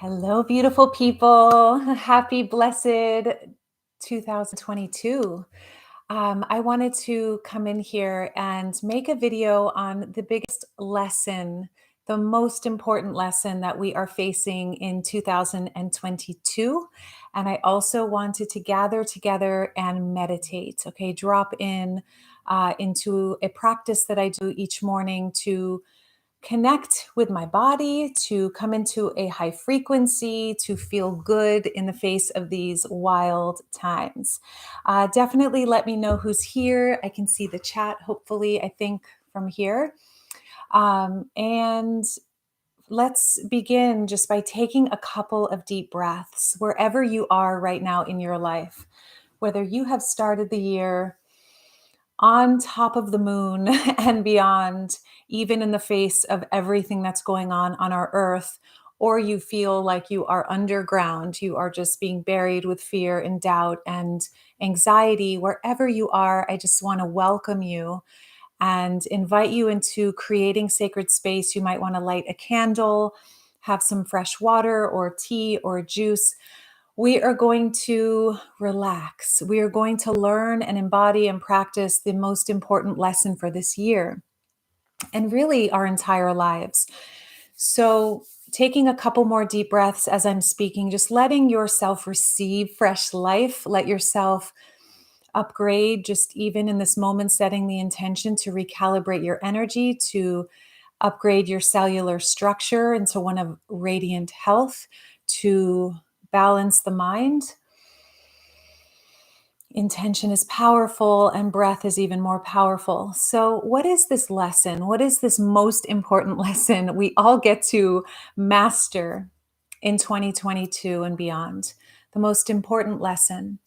Hello, beautiful people. Happy, blessed 2022. I wanted to come in here and make a video on the biggest lesson, the most important lesson that we are facing in 2022. And I also wanted to gather together and meditate, okay? Drop in into a practice that I do each morning to connect with my body, to come into a high frequency, to feel good in the face of these wild times. Definitely let me know who's here. I can see the chat, hopefully, I think from here. And let's begin just by taking a couple of deep breaths wherever you are right now in your life, whether you have started the year on top of the moon and beyond, even in the face of everything that's going on our earth, or you feel like you are underground, you are just being buried with fear and doubt and anxiety, wherever you are, I just want to welcome you and invite you into creating sacred space. You might want to light a candle, have some fresh water or tea or juice. We are going to relax. We are going to learn and embody and practice the most important lesson for this year and really our entire lives. So, taking a couple more deep breaths as I'm speaking, just letting yourself receive fresh life, let yourself upgrade, just even in this moment, setting the intention to recalibrate your energy, to upgrade your cellular structure into one of radiant health, to balance the mind. Intention is powerful and breath is even more powerful. So, what is this lesson? What is this most important lesson we all get to master in 2022 and beyond? The most important lesson.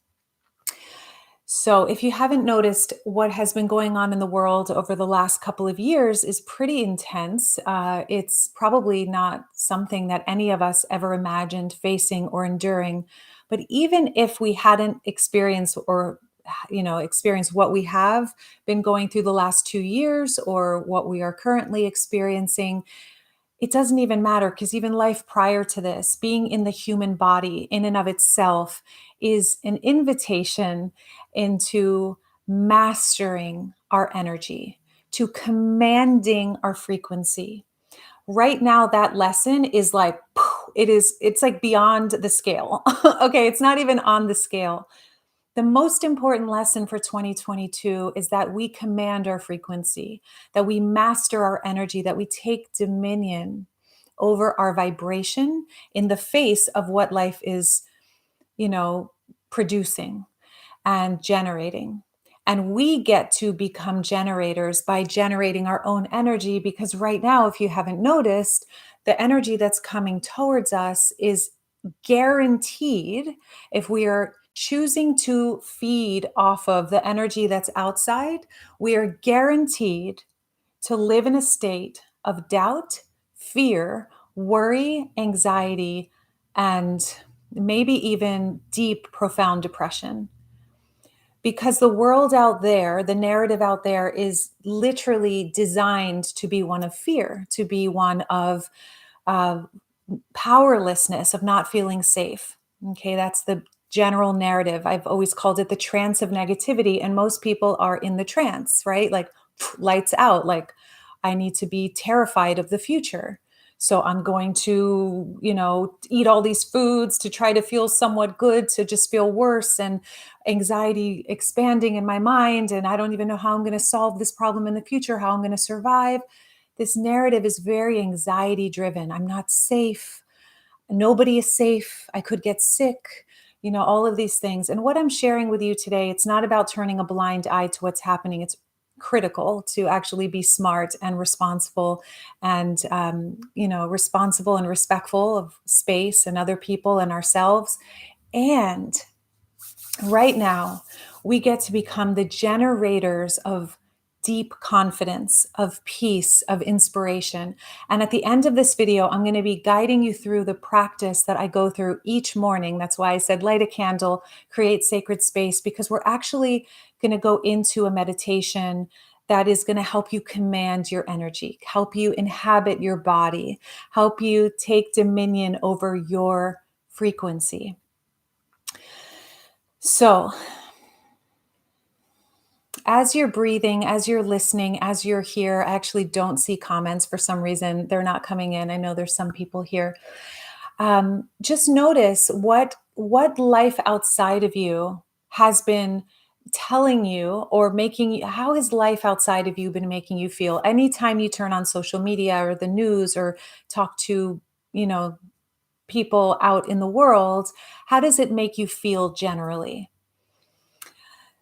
So, if you haven't noticed, what has been going on in the world over the last couple of years is pretty intense. It's probably not something that any of us ever imagined facing or enduring. But even if we hadn't experienced or experienced what we have been going through the last 2 years or what we are currently experiencing, it doesn't even matter because even life prior to this, being in the human body in and of itself is an invitation into mastering our energy, to commanding our frequency. Right now, that lesson is like, it's like beyond the scale. Okay, it's not even on the scale. The most important lesson for 2022 is that we command our frequency, that we master our energy, that we take dominion over our vibration in the face of what life is, you know, producing and generating. And we get to become generators by generating our own energy because right now, if you haven't noticed, the energy that's coming towards us is guaranteed if we are choosing to feed off of the energy that's outside, we are guaranteed to live in a state of doubt, fear, worry, anxiety, and maybe even deep, profound depression. Because the world out there, the narrative out there is literally designed to be one of fear, to be one of uh, powerlessness, of not feeling safe. Okay, that's the general narrative. I've always called it the trance of negativity. And most people are in the trance, right? Like lights out, like I need to be terrified of the future. So I'm going to, eat all these foods to try to feel somewhat good, to just feel worse, and anxiety expanding in my mind. And I don't even know how I'm going to solve this problem in the future, how I'm going to survive. This narrative is very anxiety driven. I'm not safe. Nobody is safe. I could get sick, all of these things. And what I'm sharing with you today, it's not about turning a blind eye to what's happening. It's critical to actually be smart and responsible and, responsible and respectful of space and other people and ourselves. And right now, we get to become the generators of deep confidence, of peace, of inspiration. And at the end of this video, I'm going to be guiding you through the practice that I go through each morning. That's why I said light a candle, create sacred space, because we're actually going to go into a meditation that is going to help you command your energy, help you inhabit your body, help you take dominion over your frequency. So, as you're breathing, as you're listening, as you're here, I actually don't see comments for some reason. They're not coming in. I know there's some people here. Just notice what life outside of you has been telling you or making you. How has life outside of you been making you feel? Anytime you turn on social media or the news or talk to, you know, people out in the world, how does it make you feel generally?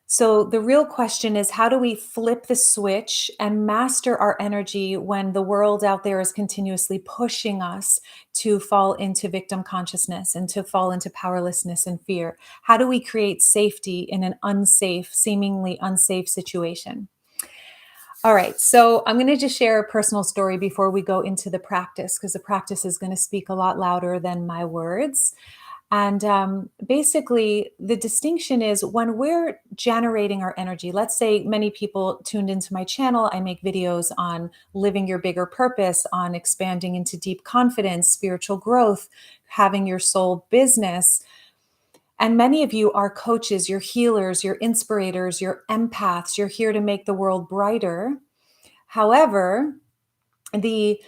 So the real question is, how do we flip the switch and master our energy when the world out there is continuously pushing us to fall into victim consciousness and to fall into powerlessness and fear? How do we create safety in an unsafe, seemingly unsafe situation? All right, so I'm going to just share a personal story before we go into the practice, because the practice is going to speak a lot louder than my words. And basically, the distinction is when we're generating our energy. Let's say many people tuned into my channel. I make videos on living your bigger purpose, on expanding into deep confidence, spiritual growth, having your soul business. And many of you are coaches, you're healers, you're inspirators, you're empaths. You're here to make the world brighter. However, the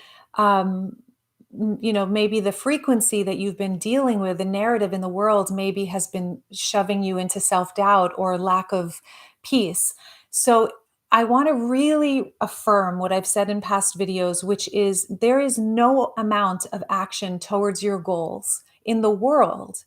maybe the frequency that you've been dealing with, the narrative in the world maybe has been shoving you into self-doubt or lack of peace. So I want to really affirm what I've said in past videos, which is there is no amount of action towards your goals in the world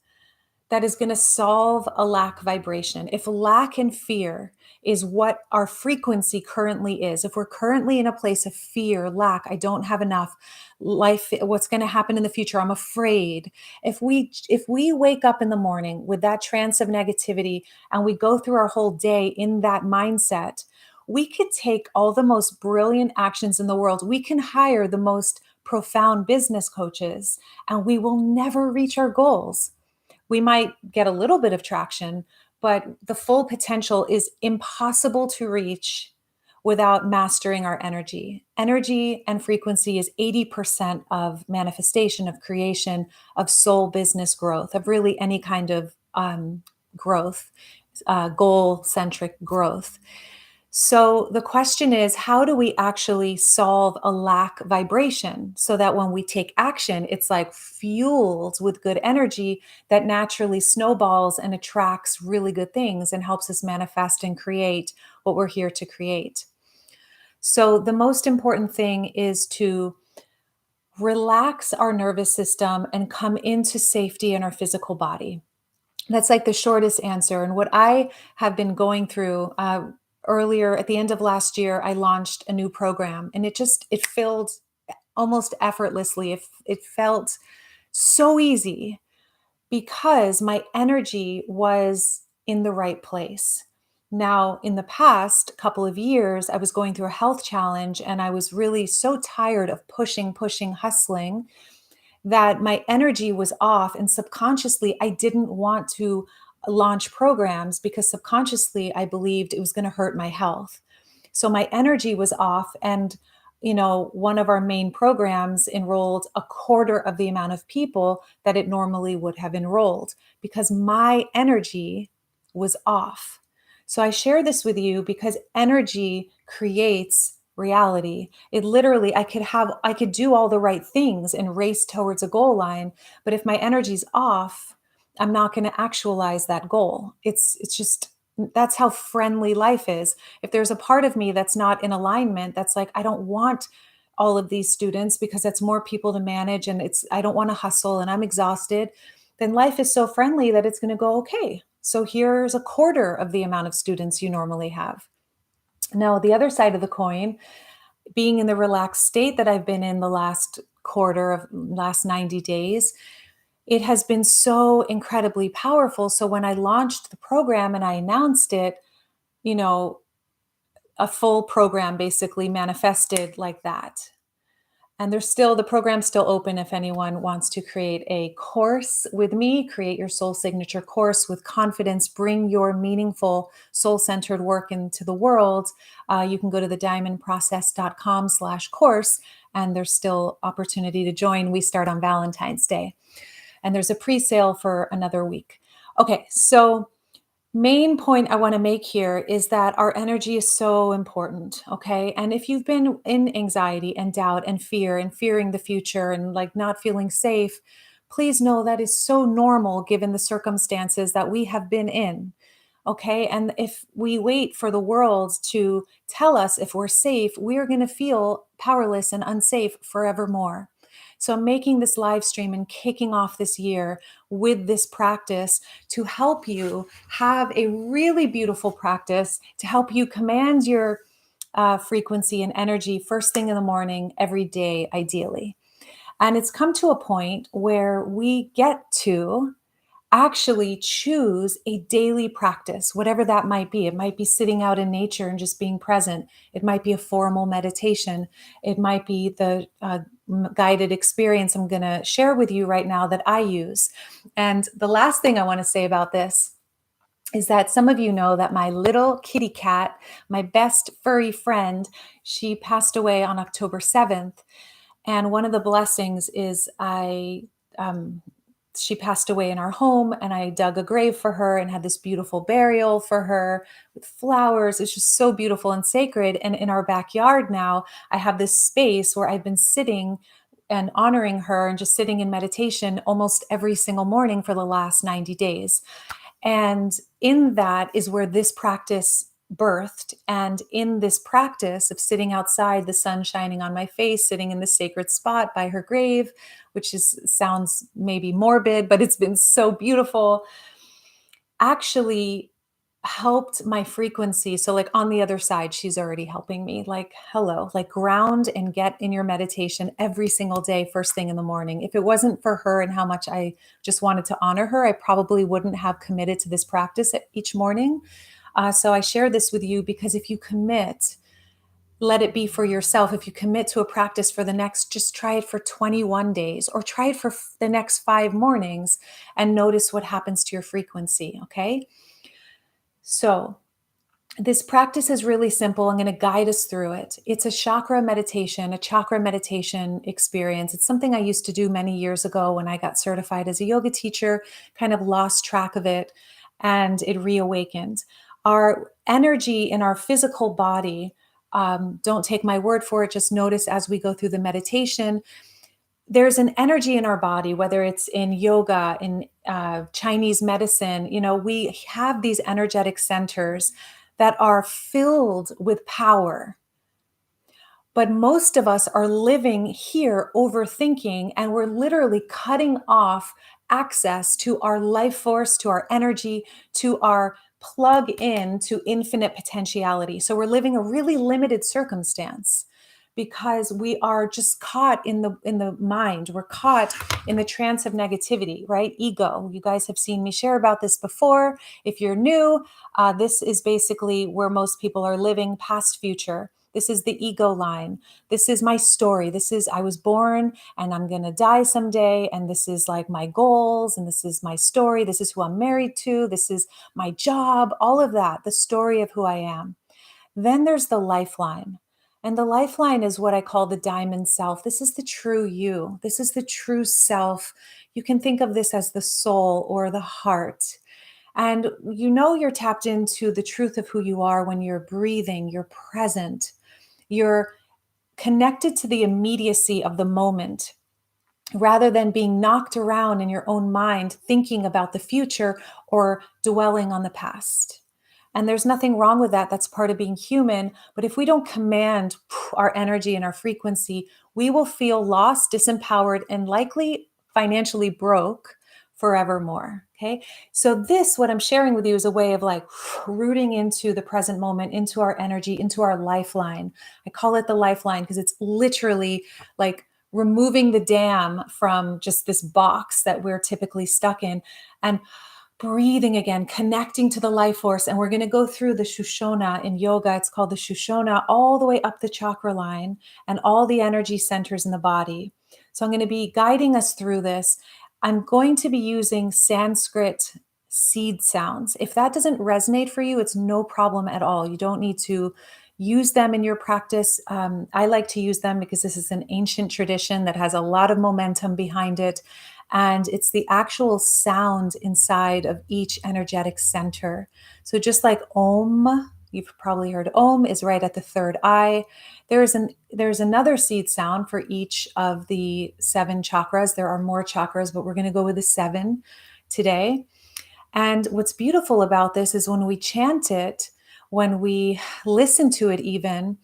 that is going to solve a lack vibration. If lack and fear is what our frequency currently is, if we're currently in a place of fear, lack, I don't have enough, life, what's going to happen in the future, I'm afraid. If we wake up in the morning with that trance of negativity and we go through our whole day in that mindset, we could take all the most brilliant actions in the world. We can hire the most profound business coaches and we will never reach our goals. We might get a little bit of traction, but the full potential is impossible to reach without mastering our energy. Energy and frequency is 80% of manifestation, of creation, of soul business growth, of really any kind of growth, goal centric growth. So the question is, how do we actually solve a lack vibration so that when we take action, it's like fueled with good energy that naturally snowballs and attracts really good things and helps us manifest and create what we're here to create? So the most important thing is to relax our nervous system and come into safety in our physical body. That's like the shortest answer. And what I have been going through, earlier at the end of last year, I launched a new program and it filled almost effortlessly. It felt so easy because my energy was in the right place. Now, in the past couple of years, I was going through a health challenge and I was really so tired of pushing, hustling that my energy was off. And subconsciously, I didn't want to launch programs because subconsciously I believed it was going to hurt my health. So my energy was off. And, one of our main programs enrolled a quarter of the amount of people that it normally would have enrolled because my energy was off. So I share this with you because energy creates reality. It literally, I could do all the right things and race towards a goal line, but if my energy's off, I'm not going to actualize that goal. It's just, that's how friendly life is. If there's a part of me that's not in alignment, that's like, I don't want all of these students because that's more people to manage and I don't want to hustle and I'm exhausted, then life is so friendly that it's going to go, okay, so here's a quarter of the amount of students you normally have. Now, the other side of the coin, being in the relaxed state that I've been in the last quarter of last 90 days, it has been so incredibly powerful. So when I launched the program and I announced it, a full program basically manifested like that. And the program's still open if anyone wants to create a course with me, create your soul signature course with confidence, bring your meaningful soul-centered work into the world. You can go to thediamondprocess.com/course, and there's still opportunity to join. We start on Valentine's Day, and there's a pre-sale for another week. Okay, so main point I want to make here is that our energy is so important, okay? And if you've been in anxiety and doubt and fear and fearing the future and like not feeling safe, please know that is so normal given the circumstances that we have been in. Okay. And if we wait for the world to tell us if we're safe, we are going to feel powerless and unsafe forevermore. So, I'm making this live stream and kicking off this year with this practice to help you have a really beautiful practice to help you command your frequency and energy first thing in the morning, every day, ideally. And it's come to a point where we get to actually choose a daily practice, whatever that might be. It might be sitting out in nature and just being present. It might be a formal meditation. It might be the guided experience I'm going to share with you right now that I use. And the last thing I want to say about this is that some of you know that my little kitty cat, my best furry friend, she passed away on October 7th. And one of the blessings is she passed away in our home, and I dug a grave for her and had this beautiful burial for her with flowers. It's just so beautiful and sacred. And in our backyard now, I have this space where I've been sitting and honoring her and just sitting in meditation almost every single morning for the last 90 days. And in that is where this practice birthed. And in this practice of sitting outside, the sun shining on my face, sitting in the sacred spot by her grave, which sounds maybe morbid, but it's been so beautiful, actually helped my frequency. So, like on the other side, she's already helping me. Like, hello, like ground and get in your meditation every single day, first thing in the morning. If it wasn't for her and how much I just wanted to honor her, I probably wouldn't have committed to this practice each morning. So, I share this with you because if you commit, let it be for yourself. If you commit to a practice for the next, just try it for 21 days or try it for the next 5 mornings and notice what happens to your frequency. Okay. So, this practice is really simple. I'm going to guide us through it. It's a chakra meditation experience. It's something I used to do many years ago when I got certified as a yoga teacher, kind of lost track of it, and it reawakened. Our energy in our physical body, don't take my word for it, just notice as we go through the meditation, there's an energy in our body, whether it's in yoga, in Chinese medicine, we have these energetic centers that are filled with power. But most of us are living here overthinking, and we're literally cutting off access to our life force, to our energy, to our plug in to infinite potentiality. So we're living a really limited circumstance because we are just caught in the mind. We're caught in the trance of negativity, right? Ego. You guys have seen me share about this before. If you're new, this is basically where most people are living, past, future. This is the ego line. This is my story. This is, I was born and I'm going to die someday. And this is like my goals. And this is my story. This is who I'm married to. This is my job, all of that, the story of who I am. Then there's the lifeline. And the lifeline is what I call the diamond self. This is the true you. This is the true self. You can think of this as the soul or the heart. And you're tapped into the truth of who you are when you're breathing, you're present, you're connected to the immediacy of the moment rather than being knocked around in your own mind, thinking about the future or dwelling on the past. And there's nothing wrong with that. That's part of being human. But if we don't command our energy and our frequency, we will feel lost, disempowered, and likely financially broke forevermore. Okay. So what I'm sharing with you is a way of like rooting into the present moment, into our energy, into our lifeline. I call it the lifeline because it's literally like removing the dam from just this box that we're typically stuck in and breathing again, connecting to the life force. And we're going to go through the Shushona in yoga. It's called the Shushona, all the way up the chakra line and all the energy centers in the body. So I'm going to be guiding us through this. I'm going to be using Sanskrit seed sounds. If that doesn't resonate for you, it's no problem at all. You don't need to use them in your practice. I like to use them because this is an ancient tradition that has a lot of momentum behind it. And it's the actual sound inside of each energetic center. So just like Om, you've probably heard Om is right at the third eye. There's another seed sound for each of the 7 chakras. There are more chakras, but we're going to go with the 7 today. And what's beautiful about this is when we chant it, when we listen to it even,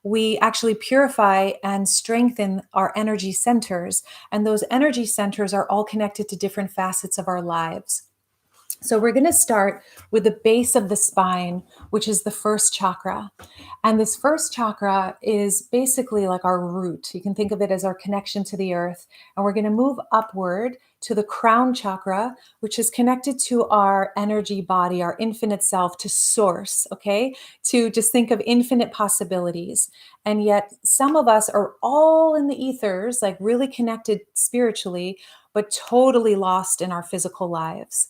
we actually purify and strengthen our energy centers. And those energy centers are all connected to different facets of our lives. So we're going to start with the base of the spine, which is the first chakra. And this first chakra is basically like our root. You can think of it as our connection to the earth. And we're going to move upward to the crown chakra, which is connected to our energy body, our infinite self, to source, okay? To just think of infinite possibilities. And yet some of us are all in the ethers, like really connected spiritually, but totally lost in our physical lives.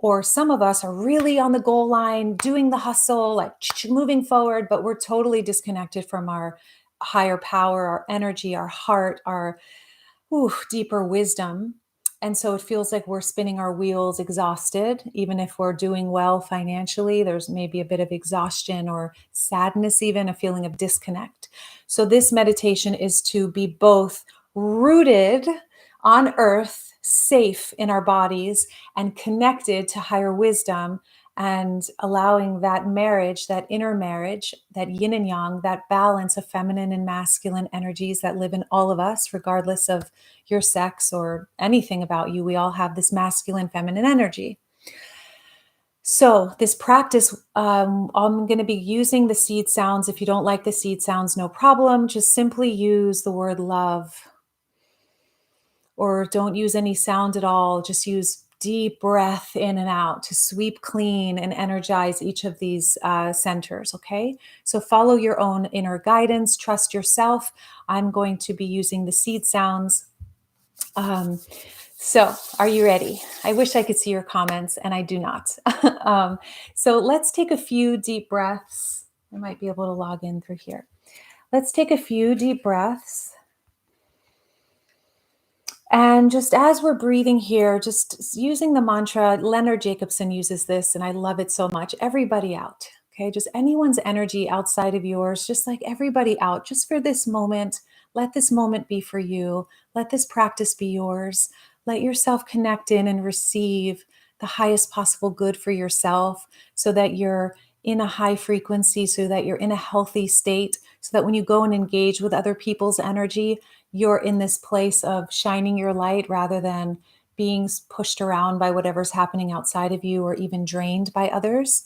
Or some of us are really on the goal line, doing the hustle, like moving forward, but we're totally disconnected from our higher power, our energy, our heart, our deeper wisdom. And so it feels like we're spinning our wheels exhausted, even if we're doing well financially. There's maybe a bit of exhaustion or sadness, even a feeling of disconnect. So this meditation is to be both rooted on earth, safe in our bodies, and connected to higher wisdom, and allowing that marriage, that inner marriage, that yin and yang, that balance of feminine and masculine energies that live in all of us, regardless of your sex or anything about you. We all have this masculine, feminine energy. So this practice, I'm going to be using the seed sounds. If you don't like the seed sounds, no problem. Just simply use the word love, or don't use any sound at all. Just use deep breath in and out to sweep clean and energize each of these centers, okay? So follow your own inner guidance, trust yourself. I'm going to be using the seed sounds. So are you ready? I wish I could see your comments, and I do not. So let's take a few deep breaths. I might be able to log in through here. Let's take a few deep breaths. And just as we're breathing here, just using the mantra, Leonard Jacobson uses this, and I love it so much. Everybody out, okay? Just anyone's energy outside of yours, just like everybody out, just for this moment. Let this moment be for you. Let this practice be yours. Let yourself connect in and receive the highest possible good for yourself, so that you're in a high frequency, so that you're in a healthy state, so that when you go and engage with other people's energy, you're in this place of shining your light rather than being pushed around by whatever's happening outside of you, or even drained by others.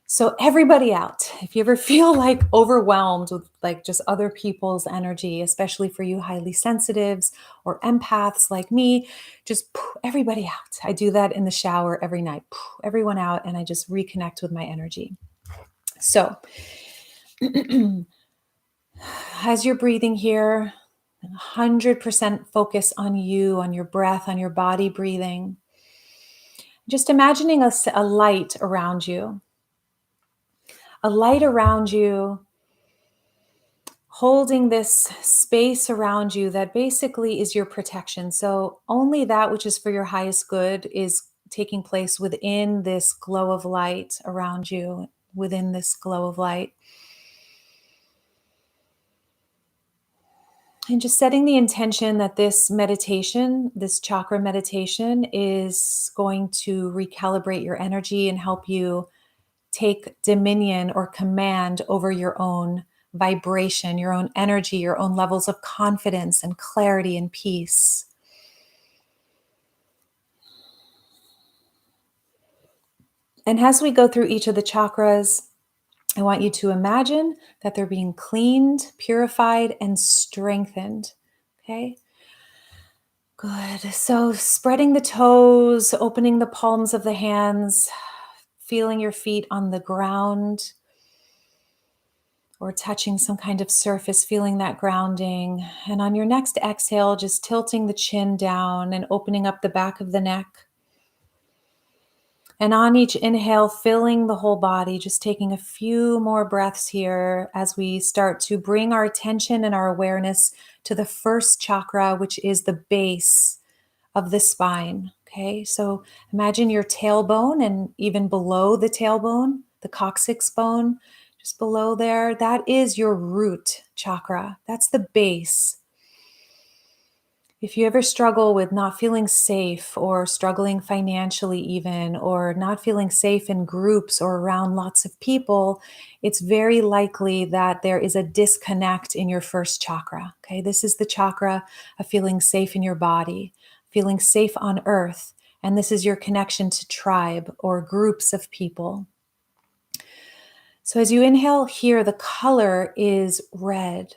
So everybody out. If you ever feel like overwhelmed with like just other people's energy, especially for you highly sensitives or empaths like me, just everybody out. I do that in the shower every night. Everyone out, and I just reconnect with my energy. So as you're breathing here, 100% focus on you, on your breath, on your body breathing. Just imagining a light around you. A light around you, holding this space around you that basically is your protection. So only that which is for your highest good is taking place within this glow of light around you, within this glow of light. And just setting the intention that this meditation, this chakra meditation, is going to recalibrate your energy and help you take dominion or command over your own vibration, your own energy, your own levels of confidence and clarity and peace. And as we go through each of the chakras, I want you to imagine that they're being cleaned, purified, and strengthened. Okay? Good. So spreading the toes, opening the palms of the hands, feeling your feet on the ground or touching some kind of surface, feeling that grounding. And on your next exhale, just tilting the chin down and opening up the back of the neck. And on each inhale, filling the whole body, just taking a few more breaths here as we start to bring our attention and our awareness to the first chakra, which is the base of the spine. Okay, so imagine your tailbone and even below the tailbone, the coccyx bone, just below there, that is your root chakra. That's the base. If you ever struggle with not feeling safe or struggling financially, even, or not feeling safe in groups or around lots of people, it's very likely that there is a disconnect in your first chakra. Okay, this is the chakra of feeling safe in your body, feeling safe on earth. And this is your connection to tribe or groups of people. So as you inhale here, the color is red.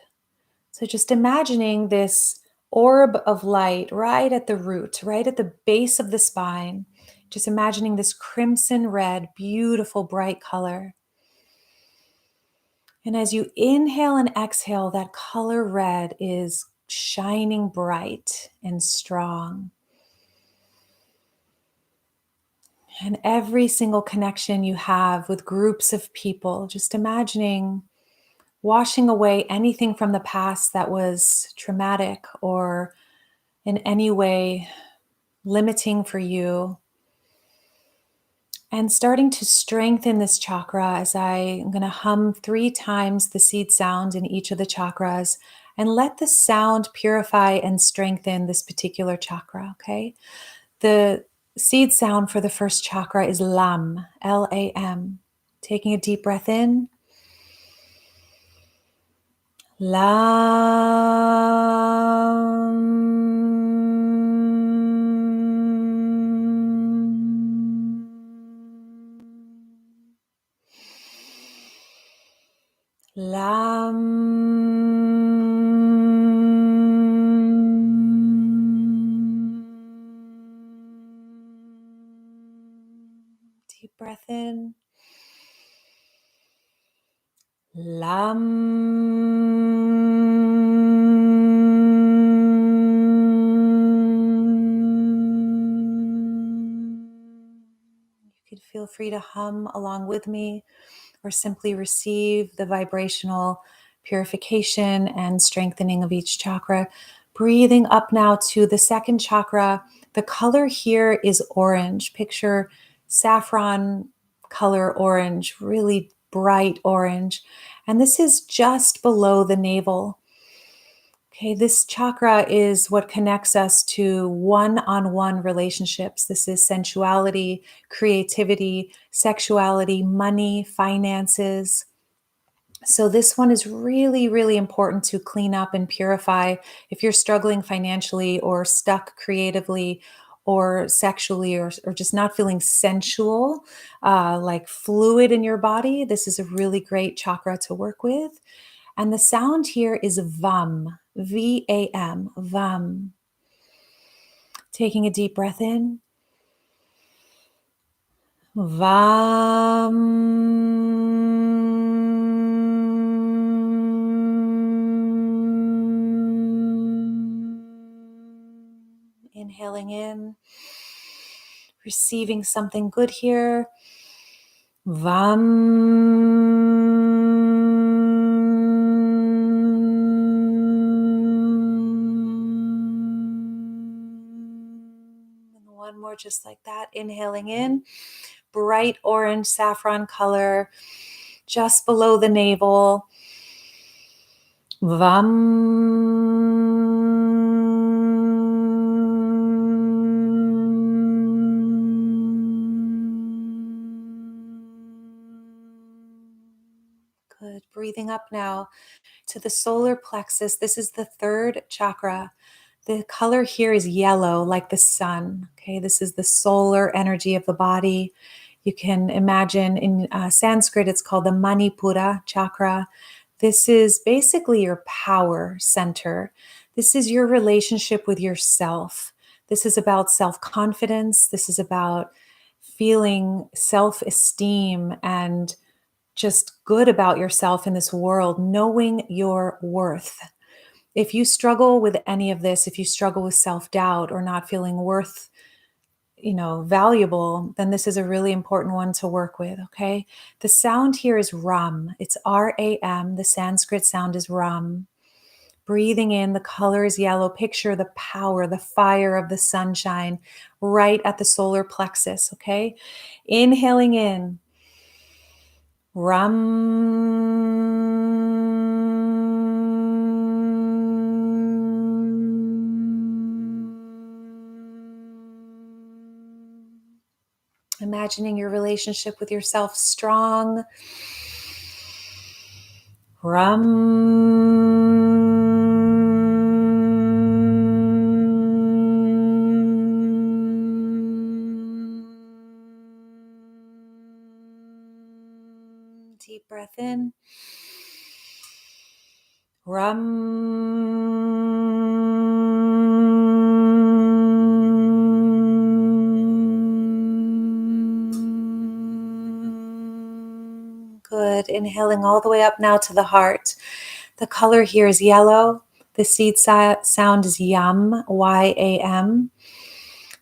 So just imagining this orb of light right at the root, right at the base of the spine. Just imagining this crimson red, beautiful, bright color. And as you inhale and exhale, that color red is shining bright and strong. And every single connection you have with groups of people, just imagining washing away anything from the past that was traumatic or in any way limiting for you. And starting to strengthen this chakra as I'm going to hum 3 times the seed sound in each of the chakras and let the sound purify and strengthen this particular chakra, okay? The seed sound for the first chakra is Lam, Lam. Taking a deep breath in. Lam. Deep breath in. Lam. You could feel free to hum along with me or simply receive the vibrational purification and strengthening of each chakra. Breathing up now to the second chakra. The color here is orange. Picture saffron color orange, really bright orange. And this is just below the navel. Okay, this chakra is what connects us to one-on-one relationships. This is sensuality, creativity, sexuality, money, finances. So this one is really, really important to clean up and purify if you're struggling financially or stuck creatively or sexually or just not feeling sensual, like fluid in your body. This is a really great chakra to work with. And the sound here is VAM, V-A-M, VAM. Taking a deep breath in. VAM. Inhaling in, receiving something good here. And one more just like that. Inhaling in, bright orange saffron color just below the navel. Good. Breathing up now to the solar plexus. This is the third chakra. The color here is yellow, like the sun. Okay, this is the solar energy of the body. You can imagine in Sanskrit, it's called the Manipura chakra. This is basically your power center. This is your relationship with yourself. This is about self-confidence. This is about feeling self-esteem and just good about yourself in this world, knowing your worth. If you struggle with any of this, if you struggle with self-doubt or not feeling worth, valuable, then this is a really important one to work with, okay? The sound here is ram. It's RAM. The Sanskrit sound is ram. Breathing in, the color is yellow. Picture the power, the fire of the sunshine right at the solar plexus, okay? Inhaling in, ram. Imagining your relationship with yourself strong. Ram. Deep breath in. Good. Inhaling all the way up now to the heart. The color here is yellow. The seed sound is yam, YAM.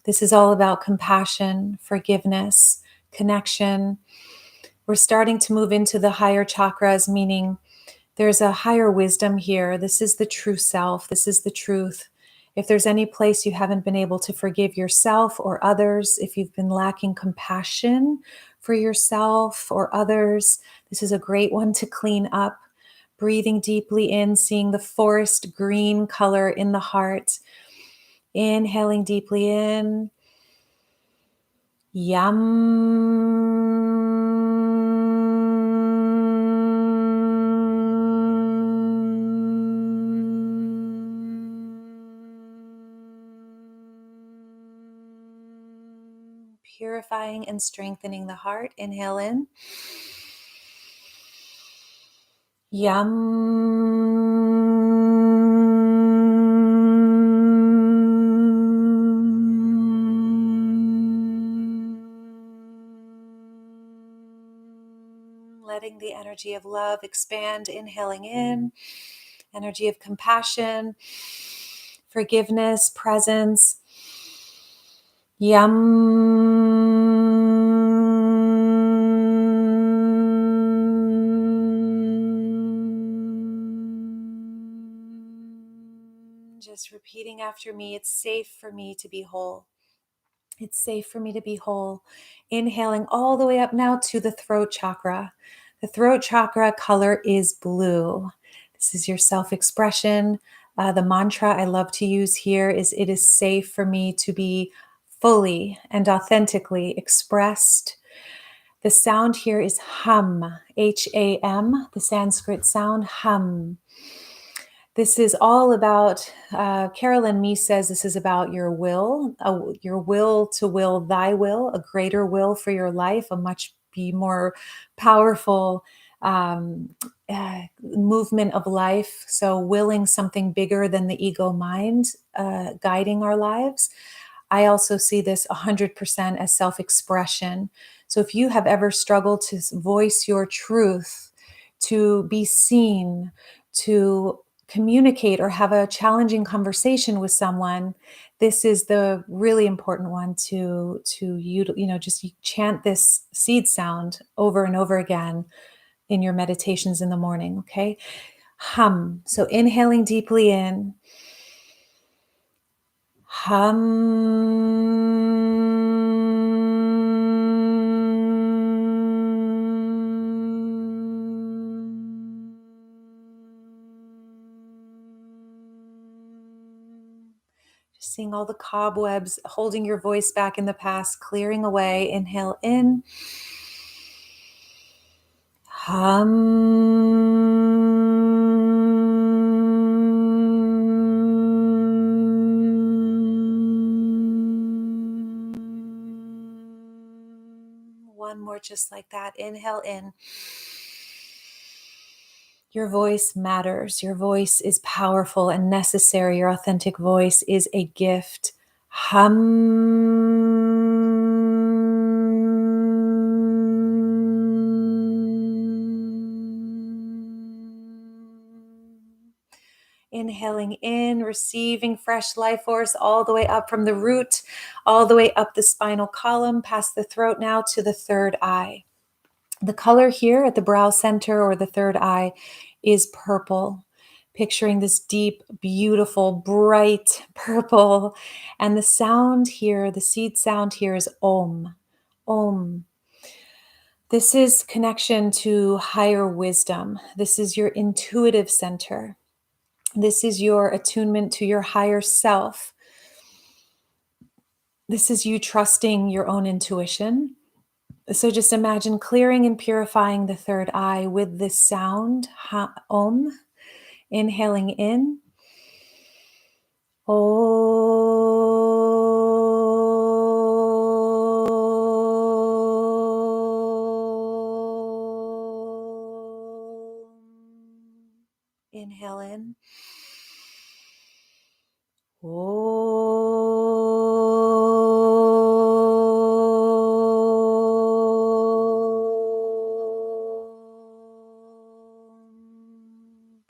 This is all about compassion, forgiveness, connection. We're starting to move into the higher chakras, meaning there's a higher wisdom here. This is the true self. This is the truth. If there's any place you haven't been able to forgive yourself or others, if you've been lacking compassion for yourself or others, this is a great one to clean up. Breathing deeply in, seeing the forest green color in the heart. Inhaling deeply in. Purifying and strengthening the heart. Inhale in. Letting the energy of love expand. Inhaling in. Energy of compassion, forgiveness, presence. Just repeating after me. It's safe for me to be whole. It's safe for me to be whole. Inhaling all the way up now to the throat chakra. The throat chakra color is blue. This is your self-expression. The mantra I love to use here is, it is safe for me to be fully and authentically expressed. The sound here is hum, HAM, the Sanskrit sound, hum. This is all about, Carolyn Me says this is about your will to will thy will, a greater will for your life, a much more powerful movement of life. So willing something bigger than the ego mind guiding our lives. I also see this 100% as self-expression. So if you have ever struggled to voice your truth, to be seen, to communicate or have a challenging conversation with someone, this is the really important one to just chant this seed sound over and over again in your meditations in the morning, okay? Hum. So inhaling deeply in. Just seeing all the cobwebs, holding your voice back in the past, clearing away. Inhale in. One more just like that. Inhale in. Your voice matters. Your voice is powerful and necessary. Your authentic voice is a gift Hum. Inhaling in, receiving fresh life force all the way up from the root, all the way up the spinal column, past the throat now to the third eye. The color here at the brow center or the third eye is purple. Picturing this deep, beautiful, bright purple. And the sound here, the seed sound here is Om. Om. This is connection to higher wisdom. This is your intuitive center. This is your attunement to your higher self. This is you trusting your own intuition. So just imagine clearing and purifying the third eye with this sound, Om. Inhaling in. Inhale in.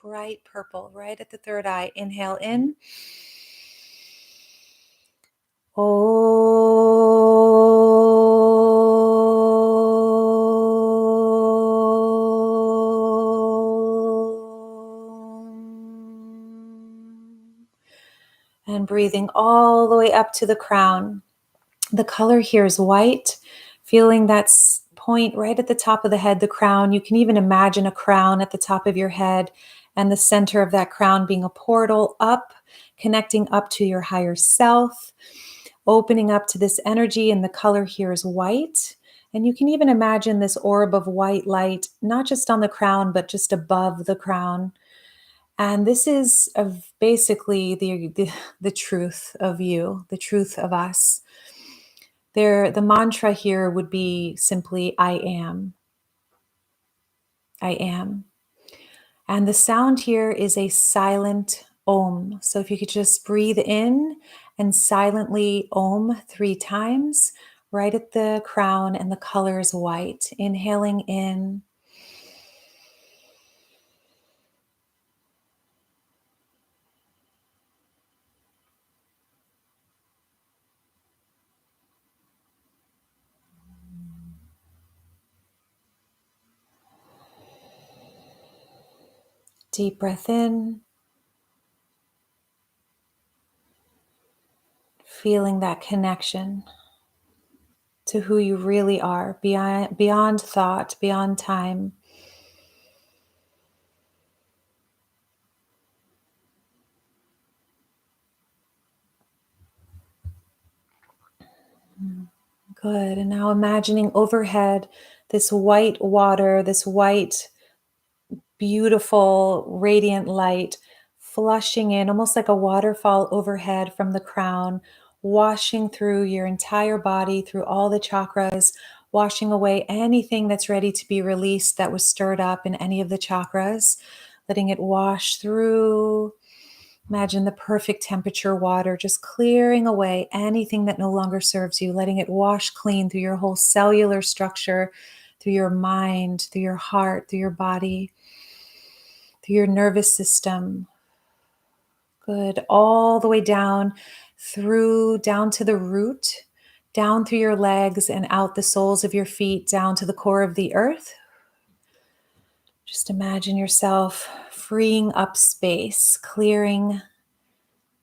Bright purple right at the third eye. Inhale in. And breathing all the way up to the crown. The color here is white, feeling that point right at the top of the head, the crown. You can even imagine a crown at the top of your head and the center of that crown being a portal up, connecting up to your higher self, opening up to this energy. And the color here is white. And you can even imagine this orb of white light, not just on the crown, but just above the crown. And this is basically the truth of you, the truth of us. The mantra here would be simply, I am. I am. And the sound here is a silent Om. So if you could just breathe in and silently Om 3 times, right at the crown, and the color is white. Inhaling in. Deep breath in. Feeling that connection to who you really are, beyond thought, beyond time. Good. And now imagining overhead this white water, this white, beautiful, radiant light flushing in, almost like a waterfall overhead from the crown, washing through your entire body, through all the chakras, washing away anything that's ready to be released that was stirred up in any of the chakras, letting it wash through. Imagine the perfect temperature water, just clearing away anything that no longer serves you, letting it wash clean through your whole cellular structure, through your mind, through your heart, through your body, through your nervous system. Good. All the way down to the root, down through your legs and out the soles of your feet, down to the core of the earth. Just imagine yourself freeing up space, clearing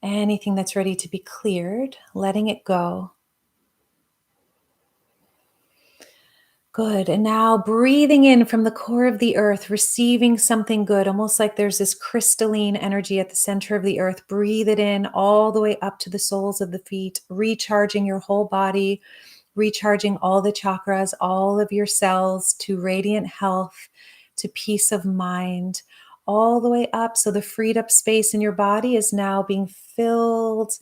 anything that's ready to be cleared, letting it go. Good. And now breathing in from the core of the earth, receiving something good, almost like there's this crystalline energy at the center of the earth. Breathe it in all the way up to the soles of the feet, recharging your whole body, recharging all the chakras, all of your cells to radiant health, to peace of mind, all the way up. So the freed up space in your body is now being filled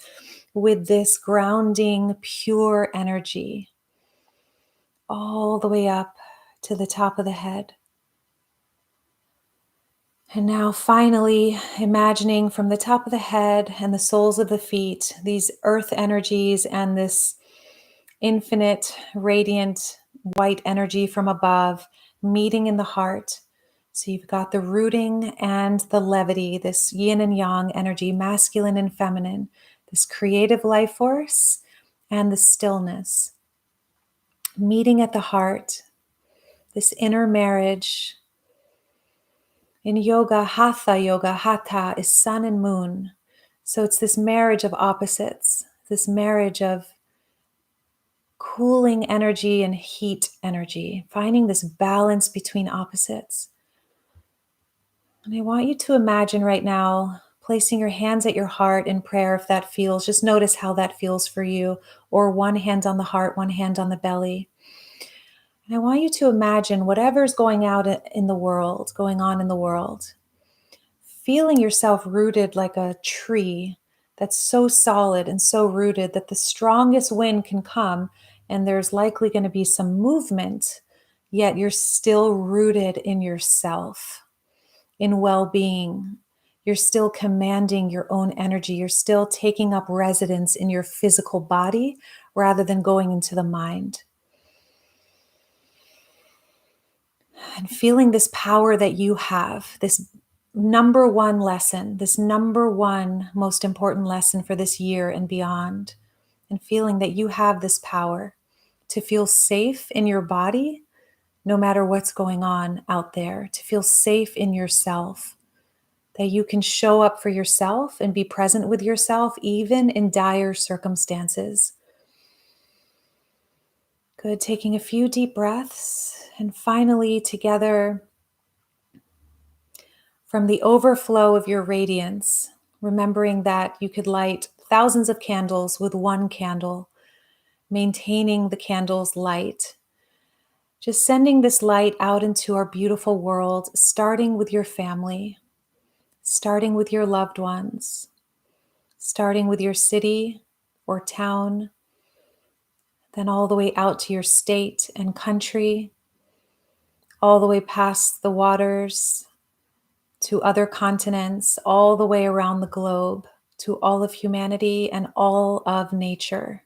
with this grounding, pure energy, all the way up to the top of the head. And now finally imagining from the top of the head and the soles of the feet, these earth energies and this infinite, radiant, white energy from above meeting in the heart. So you've got the rooting and the levity, this yin and yang energy, masculine and feminine, this creative life force and the stillness. Meeting at the heart, this inner marriage. In yoga, hatha is sun and moon. So it's this marriage of opposites, this marriage of cooling energy and heat energy, finding this balance between opposites. And I want you to imagine right now placing your hands at your heart in prayer if that feels. Just notice how that feels for you, or one hand on the heart, one hand on the belly. And I want you to imagine whatever's going out in the world, going on in the world, feeling yourself rooted like a tree that's so solid and so rooted that the strongest wind can come and there's likely going to be some movement, yet you're still rooted in yourself, in well-being. You're still commanding your own energy. You're still taking up residence in your physical body rather than going into the mind. And feeling this power that you have, this number one lesson, this number one most important lesson for this year and beyond, and feeling that you have this power to feel safe in your body, no matter what's going on out there, to feel safe in yourself, that you can show up for yourself and be present with yourself, even in dire circumstances. Good. Taking a few deep breaths, and finally together, from the overflow of your radiance, remembering that you could light thousands of candles with one candle, maintaining the candle's light. Just sending this light out into our beautiful world, starting with your family, starting with your loved ones, starting with your city or town, then all the way out to your state and country, all the way past the waters, to other continents, all the way around the globe, to all of humanity and all of nature.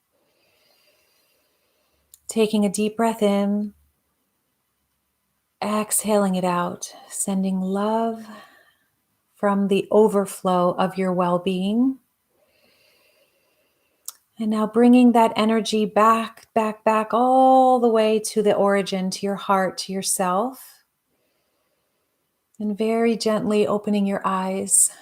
Taking a deep breath in, exhaling it out, sending love from the overflow of your well-being. And now bringing that energy back all the way to the origin, to your heart, to yourself. And very gently opening your eyes.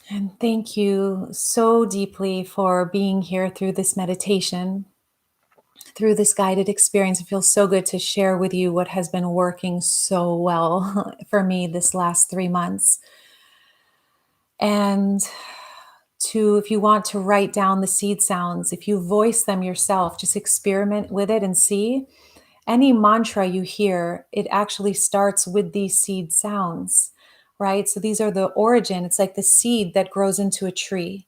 And thank you so deeply for being here through this meditation, through this guided experience. It feels so good to share with you what has been working so well for me this last 3 months. And if you want to write down the seed sounds, if you voice them yourself, just experiment with it and see. Any mantra you hear, it actually starts with these seed sounds, right? So these are the origin. It's like the seed that grows into a tree.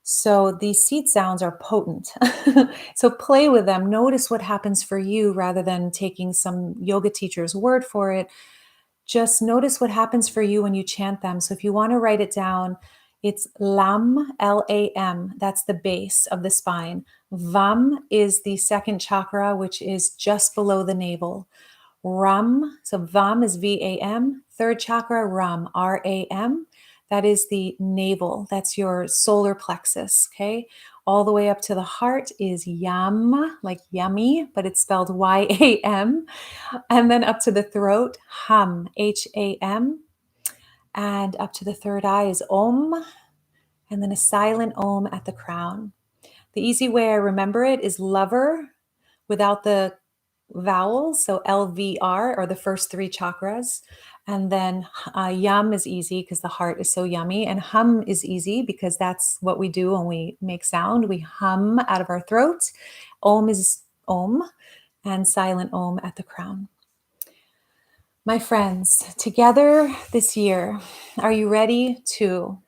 So these seed sounds are potent. So play with them. Notice what happens for you rather than taking some yoga teacher's word for it. Just notice what happens for you when you chant them. So if you want to write it down, it's Lam, Lam. That's the base of the spine. Vam is the second chakra, which is just below the navel. Ram, so Vam is V-A-M. Third chakra, Ram, R-A-M. That is the navel. That's your solar plexus, okay? All the way up to the heart is Yam, like yummy, but it's spelled Y-A-M. And then up to the throat, Ham, H-A-M. And up to the third eye is Om, and then a silent Om at the crown. The easy way I remember it is lover without the vowels, so LVR are the first 3 chakras. And then yum is easy because the heart is so yummy. And hum is easy because that's what we do when we make sound. We hum out of our throat. Om is Om, and silent Om at the crown. My friends, together this year, are you ready to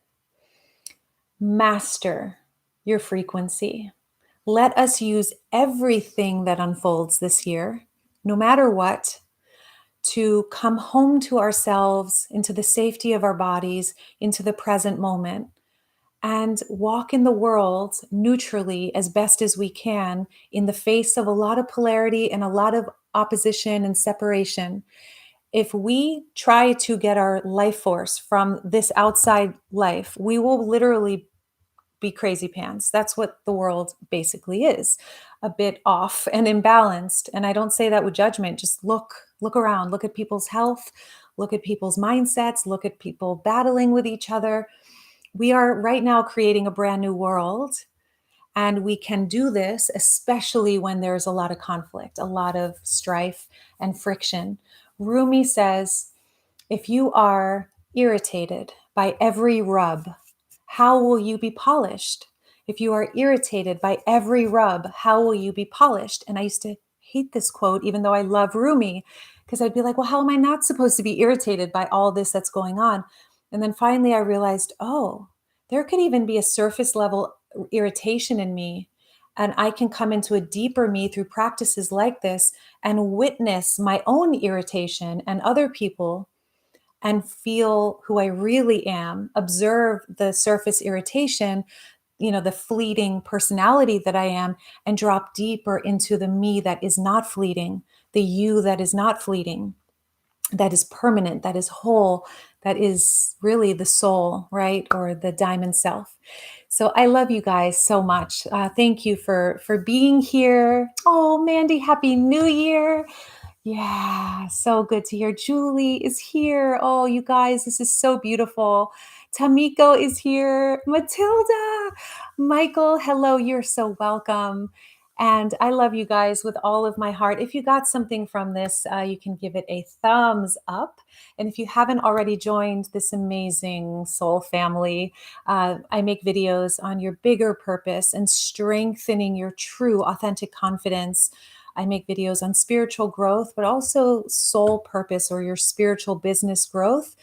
master your frequency? Let us use everything that unfolds this year, no matter what, to come home to ourselves, into the safety of our bodies, into the present moment, and walk in the world neutrally as best as we can in the face of a lot of polarity and a lot of opposition and separation. If we try to get our life force from this outside life, we will literally be crazy pants. That's what the world basically is, a bit off and imbalanced. And I don't say that with judgment. Just look around, look at people's health, look at people's mindsets, look at people battling with each other. We are right now creating a brand new world. And we can do this, especially when there's a lot of conflict, a lot of strife and friction. Rumi says, if you are irritated by every rub, how will you be polished? If you are irritated by every rub, how will you be polished? And I used to hate this quote, even though I love Rumi, because I'd be like, well, how am I not supposed to be irritated by all this that's going on? And then finally I realized, oh, there could even be a surface level irritation in me. And I can come into a deeper me through practices like this and witness my own irritation and other people and feel who I really am, observe the surface irritation, the fleeting personality that I am, and drop deeper into the me that is not fleeting, the you that is not fleeting, that is permanent, that is whole, that is really the soul, right? Or the diamond self. So I love you guys so much. Thank you for being here. Oh, Mandy, Happy New Year. Yeah, so good to hear. Julie is here. Oh, you guys, this is so beautiful. Tamiko is here. Matilda, Michael, hello. You're so welcome. And I love you guys with all of my heart. If you got something from this, you can give it a thumbs up. And if you haven't already joined this amazing soul family, I make videos on your bigger purpose and strengthening your true, authentic confidence. I make videos on spiritual growth, but also soul purpose or your spiritual business growth.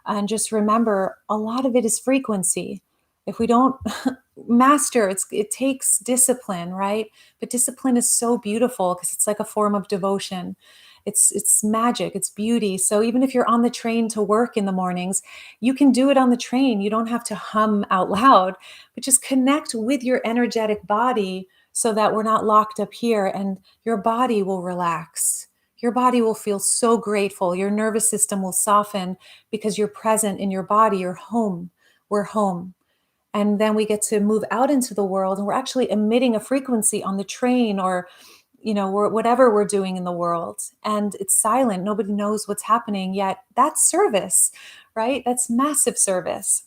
And just remember, a lot of it is frequency. If we don't master, it takes discipline, right? But discipline is so beautiful because it's like a form of devotion. It's magic, it's beauty. So even if you're on the train to work in the mornings, you can do it on the train. You don't have to hum out loud, but just connect with your energetic body so that we're not locked up here, and your body will relax. Your body will feel so grateful. Your nervous system will soften because you're present in your body. You're home. We're home. And then we get to move out into the world, and we're actually emitting a frequency on the train or whatever we're doing in the world. And it's silent. Nobody knows what's happening yet. That's service, right? That's massive service.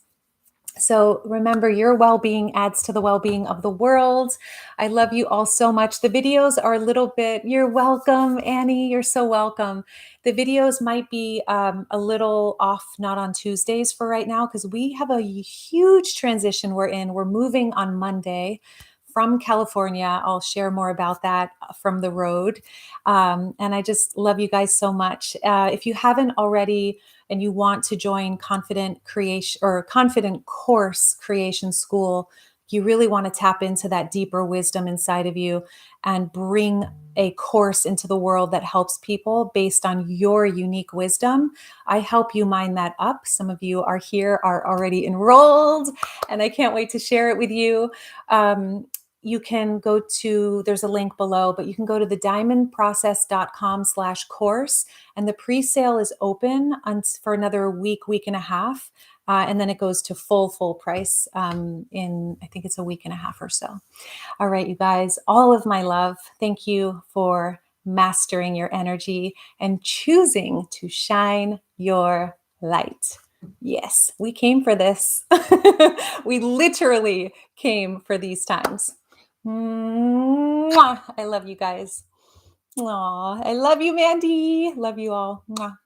So remember, your well-being adds to the well-being of the world. I love you all so much. The videos are a little bit, you're welcome, Annie, you're so welcome. The videos might be a little off, not on Tuesdays for right now, because we have a huge transition we're in. We're moving on Monday from California. I'll share more about that from the road. And I just love you guys so much. If you haven't already, and you want to join Confident Creation or Confident Course Creation School, you really want to tap into that deeper wisdom inside of you and bring a course into the world that helps people based on your unique wisdom. I help you mine that up. Some of you are here, are already enrolled, and I can't wait to share it with you. You can go to, there's a link below, but you can go to thediamondprocess.com/course, and the pre-sale is open for another week and a half. And then it goes to full price in, I think it's a week and a half or so. All right, you guys, all of my love. Thank you for mastering your energy and choosing to shine your light. Yes, we came for this. We literally came for these times. Mwah! I love you guys. Aw, I love you, Mandy. Love you all. Mwah.